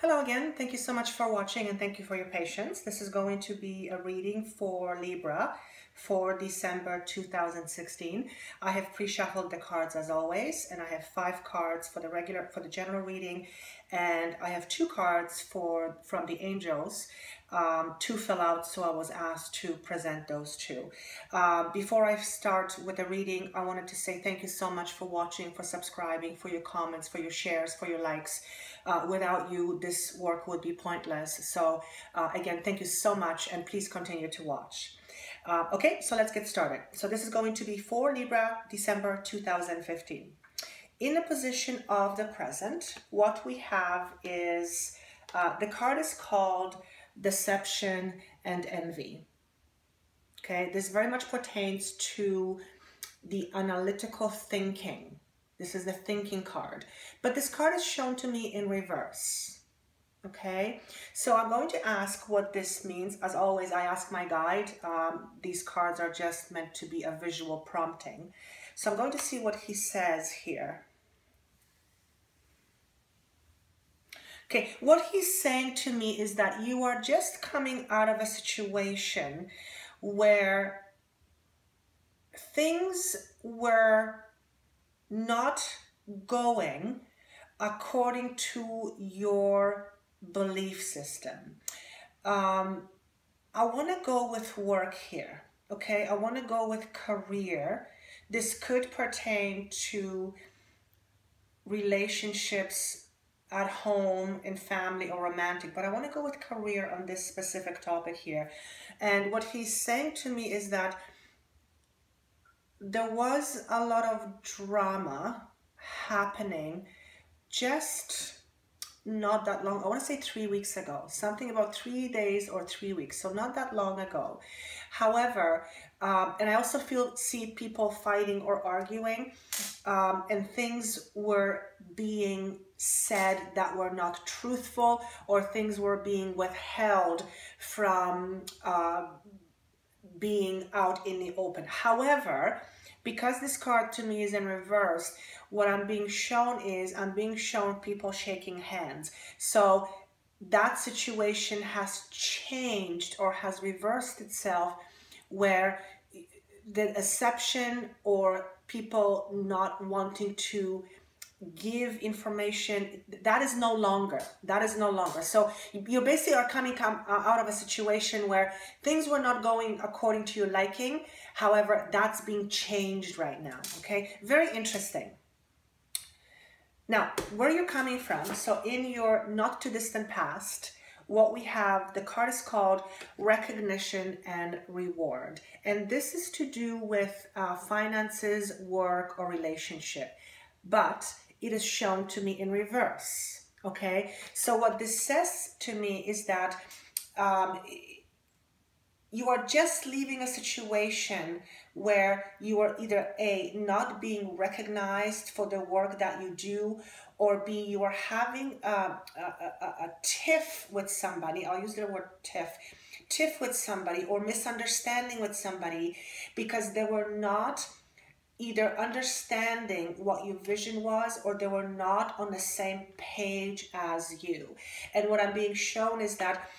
Hello again. Thank you so much for watching and thank you for your patience. This is going to be a reading for Libra for December 2016. I have pre-shuffled the cards as always, and I have 5 cards for the general reading, and I have 2 cards from the angels. 2 fell out, so I was asked to present those 2. Before I start with the reading, I wanted to say thank you so much for watching, for subscribing, for your comments, for your shares, for your likes. Without you, this work would be pointless. So again, thank you so much, and please continue to watch. Okay, so let's get started. So this is going to be for Libra, December 2015. In the position of the present, what we have is, the card is called Deception and Envy. Okay, this very much pertains to the analytical thinking. This is the thinking card. But this card is shown to me in reverse. Okay, so I'm going to ask what this means. As always, I ask my guide. These cards are just meant to be a visual prompting. So I'm going to see what he says here. Okay, what he's saying to me is that you are just coming out of a situation where things were not going according to your belief system. I want to go with work here, okay? I want to go with career. This could pertain to relationships at home, in family, or romantic, but I want to go with career on this specific topic here. And what he's saying to me is that there was a lot of drama happening just not that long. I want to say 3 weeks ago, something about 3 days or 3 weeks, so not that long ago. However, and I also see people fighting or arguing, and things were being said that were not truthful, or things were being withheld from being out in the open. However, because this card to me is in reverse, what I'm being shown is I'm being shown people shaking hands. So that situation has changed or has reversed itself, where the deception or people not wanting to give information, that is no longer. So you basically are coming out of a situation where things were not going according to your liking. However, that's being changed right now. Okay, very interesting. Now, where you're coming from, so in your not too distant past, what we have, the card is called Recognition and Reward. And this is to do with finances, work, or relationship. But it is shown to me in reverse. Okay, so what this says to me is that you are just leaving a situation where you are either A, not being recognized for the work that you do, or B, you are having a tiff with somebody. I'll use the word tiff with somebody, or misunderstanding with somebody, because they were not either understanding what your vision was, or they were not on the same page as you. And what I'm being shown is that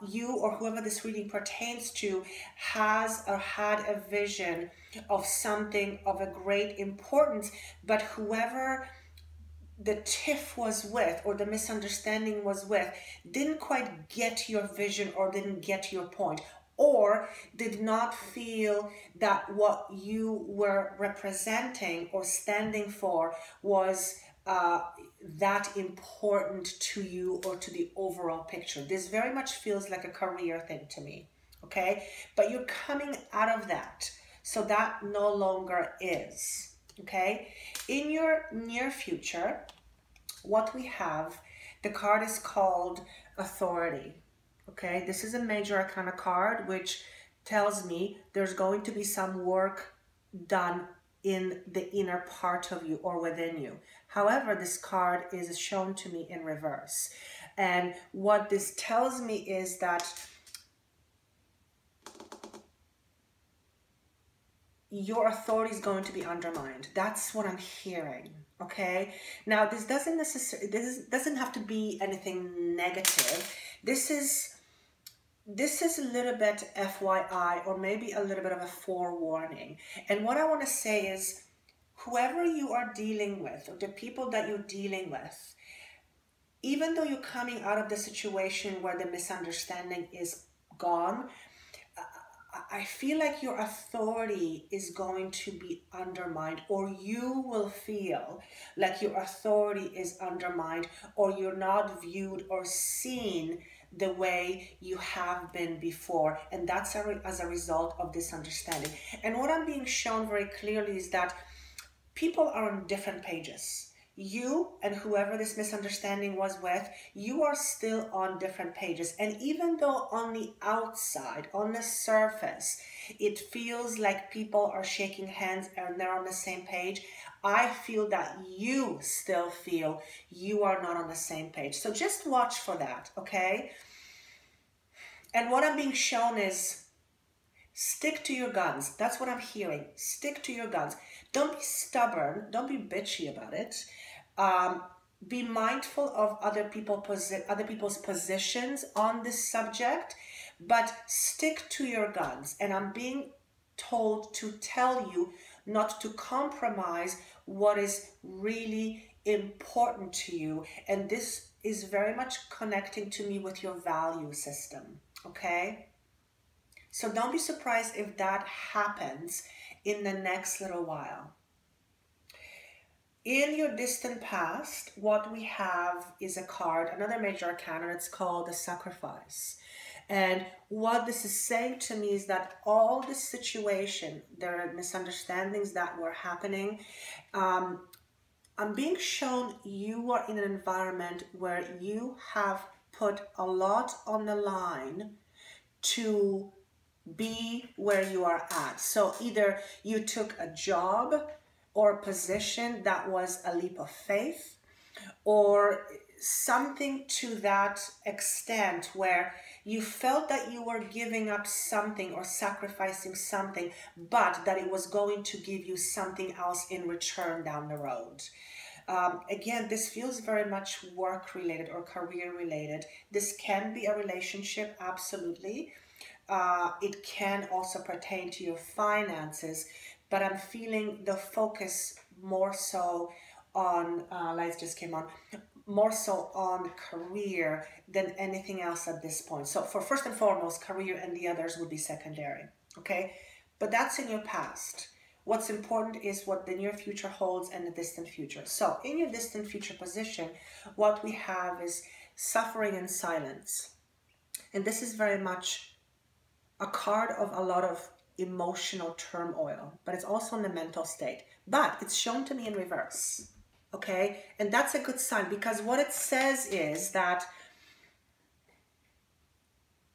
you, or whoever this reading pertains to, has or had a vision of something of a great importance, but whoever the tiff was with, or the misunderstanding was with, didn't quite get your vision, or didn't get your point, or did not feel that what you were representing or standing for was that important to you or to the overall picture. This very much feels like a career thing to me, okay? But you're coming out of that, so that no longer is, okay? In your near future, what we have, the card is called Authority. Okay, this is a major arcana card, which tells me there's going to be some work done in the inner part of you or within you. However, this card is shown to me in reverse. And what this tells me is that your authority is going to be undermined. That's what I'm hearing. Okay. Now, this doesn't have to be anything negative. This is a little bit FYI, or maybe a little bit of a forewarning. And what I want to say is, whoever you are dealing with, or the people that you're dealing with, even though you're coming out of the situation where the misunderstanding is gone, I feel like your authority is going to be undermined, or you will feel like your authority is undermined, or you're not viewed or seen the way you have been before. And that's as a result of this understanding. And what I'm being shown very clearly is that people are on different pages. You and whoever this misunderstanding was with, you are still on different pages. And even though on the outside, on the surface, it feels like people are shaking hands and they're on the same page, I feel that you still feel you are not on the same page. So just watch for that, okay? And what I'm being shown is, stick to your guns. That's what I'm hearing. Stick to your guns. Don't be stubborn. Don't be bitchy about it. Be mindful of other people's positions on this subject, but stick to your guns. And I'm being told to tell you not to compromise what is really important to you. And this is very much connecting to me with your value system, okay? So don't be surprised if that happens in the next little while. In your distant past, what we have is a card, another major arcana, it's called the Sacrifice. And what this is saying to me is that all the situation, there are misunderstandings that were happening. I'm being shown you are in an environment where you have put a lot on the line to be where you are at. So either you took a job or position that was a leap of faith, or something to that extent where you felt that you were giving up something or sacrificing something, but that it was going to give you something else in return down the road. Again, this feels very much work related or career related. This can be a relationship, absolutely. It can also pertain to your finances, but I'm feeling the focus more so on, lights just came on, more so on career than anything else at this point. So for first and foremost, career, and the others would be secondary, okay? But that's in your past. What's important is what the near future holds and the distant future. So in your distant future position, what we have is suffering in silence. And this is very much a card of a lot of emotional turmoil, but it's also in the mental state. But it's shown to me in reverse, okay? And that's a good sign, because what it says is that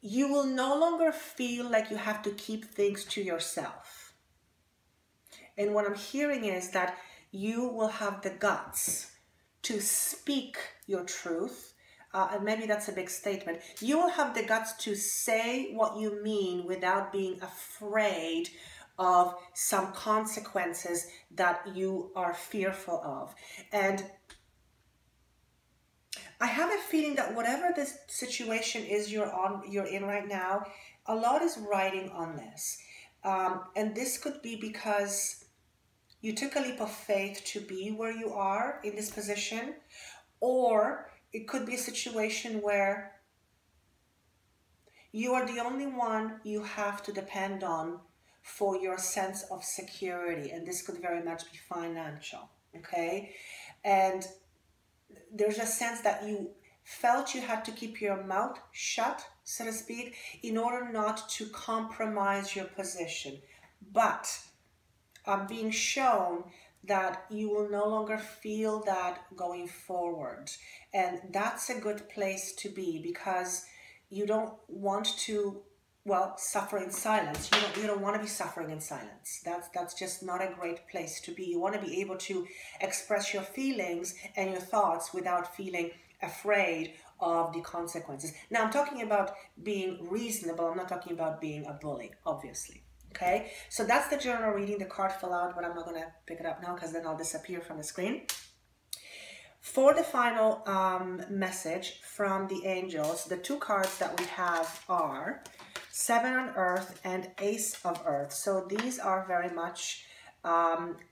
you will no longer feel like you have to keep things to yourself. And what I'm hearing is that you will have the guts to speak your truth. And maybe that's a big statement. You will have the guts to say what you mean without being afraid of some consequences that you are fearful of. And I have a feeling that whatever this situation is you're in right now, a lot is riding on this. And this could be because you took a leap of faith to be where you are in this position, or it could be a situation where you are the only one you have to depend on for your sense of security. And this could very much be financial, okay? And there's a sense that you felt you had to keep your mouth shut, so to speak, in order not to compromise your position. But I'm being shown that you will no longer feel that going forward. And that's a good place to be, because you don't want to, well, suffer in silence. You don't want to be suffering in silence. That's just not a great place to be. You want to be able to express your feelings and your thoughts without feeling afraid of the consequences. Now, I'm talking about being reasonable. I'm not talking about being a bully, obviously. Okay, so that's the general reading. The card fell out, but I'm not going to pick it up now because then I'll disappear from the screen. For the final message from the angels, the two cards that we have are Seven on Earth and Ace of Earth. So these are very much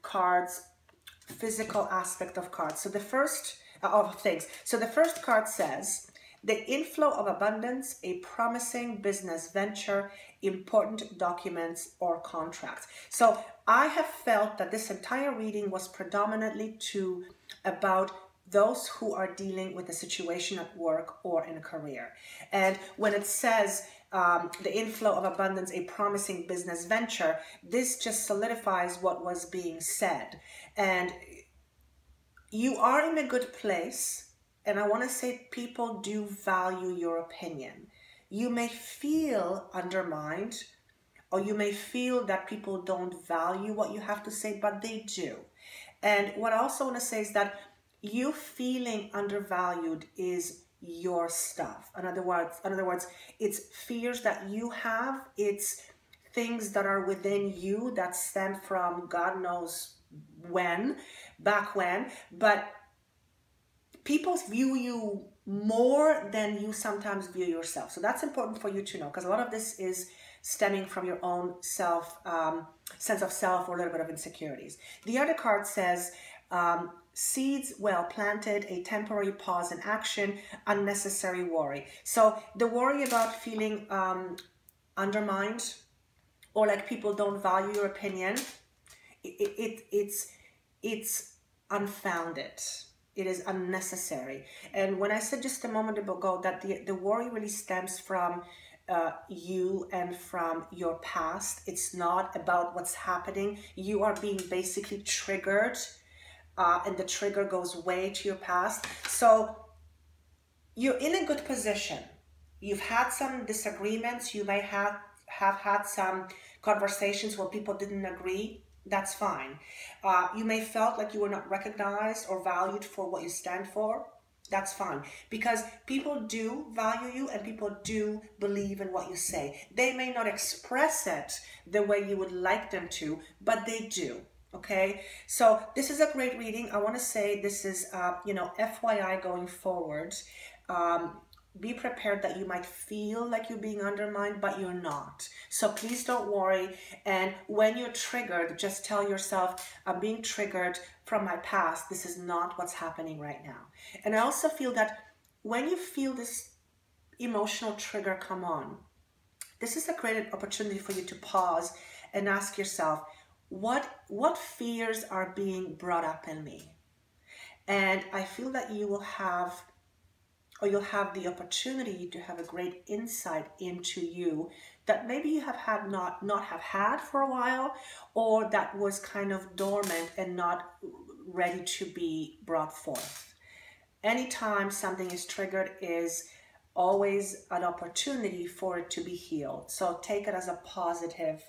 cards, physical aspect of cards. So the first of things. So the first card says, the inflow of abundance, a promising business venture, important documents or contracts. So I have felt that this entire reading was predominantly about those who are dealing with a situation at work or in a career. And when it says the inflow of abundance, a promising business venture, this just solidifies what was being said. And you are in a good place. And I want to say people do value your opinion. You may feel undermined, or you may feel that people don't value what you have to say, but they do. And what I also want to say is that you feeling undervalued is your stuff. In other words, it's fears that you have, it's things that are within you that stem from God knows when, back when, but people view you more than you sometimes view yourself. So that's important for you to know, because a lot of this is stemming from your own self, sense of self, or a little bit of insecurities. The other card says, seeds well planted, a temporary pause in action, unnecessary worry. So the worry about feeling undermined, or like people don't value your opinion, it's unfounded. It is unnecessary. And when I said just a moment ago that the worry really stems from you and from your past, it's not about what's happening. You are being basically triggered, and the trigger goes way to your past. So you're in a good position. You've had some disagreements. You may have had some conversations where people didn't agree. That's fine. You may felt like you were not recognized or valued for what you stand for. That's fine, because people do value you and people do believe in what you say. They may not express it the way you would like them to, but they do. Okay, so this is a great reading. I want to say this is, FYI going forward. Be prepared that you might feel like you're being undermined, but you're not. So please don't worry. And when you're triggered, just tell yourself, I'm being triggered from my past. This is not what's happening right now. And I also feel that when you feel this emotional trigger come on, this is a great opportunity for you to pause and ask yourself, what fears are being brought up in me? And I feel that you'll have the opportunity to have a great insight into you that maybe you have had not have had for a while, or that was kind of dormant and not ready to be brought forth. Anytime something is triggered is always an opportunity for it to be healed. So take it as a positive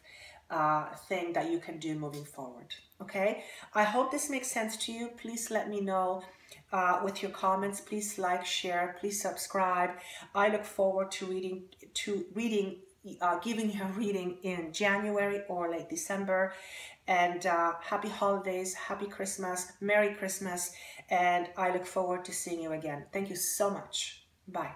thing that you can do moving forward. Okay, I hope this makes sense to you. Please let me know with your comments. Please like, share, please subscribe. I look forward to giving you a reading in January or late December. And happy holidays, happy Christmas, Merry Christmas, and I look forward to seeing you again. Thank you so much. Bye.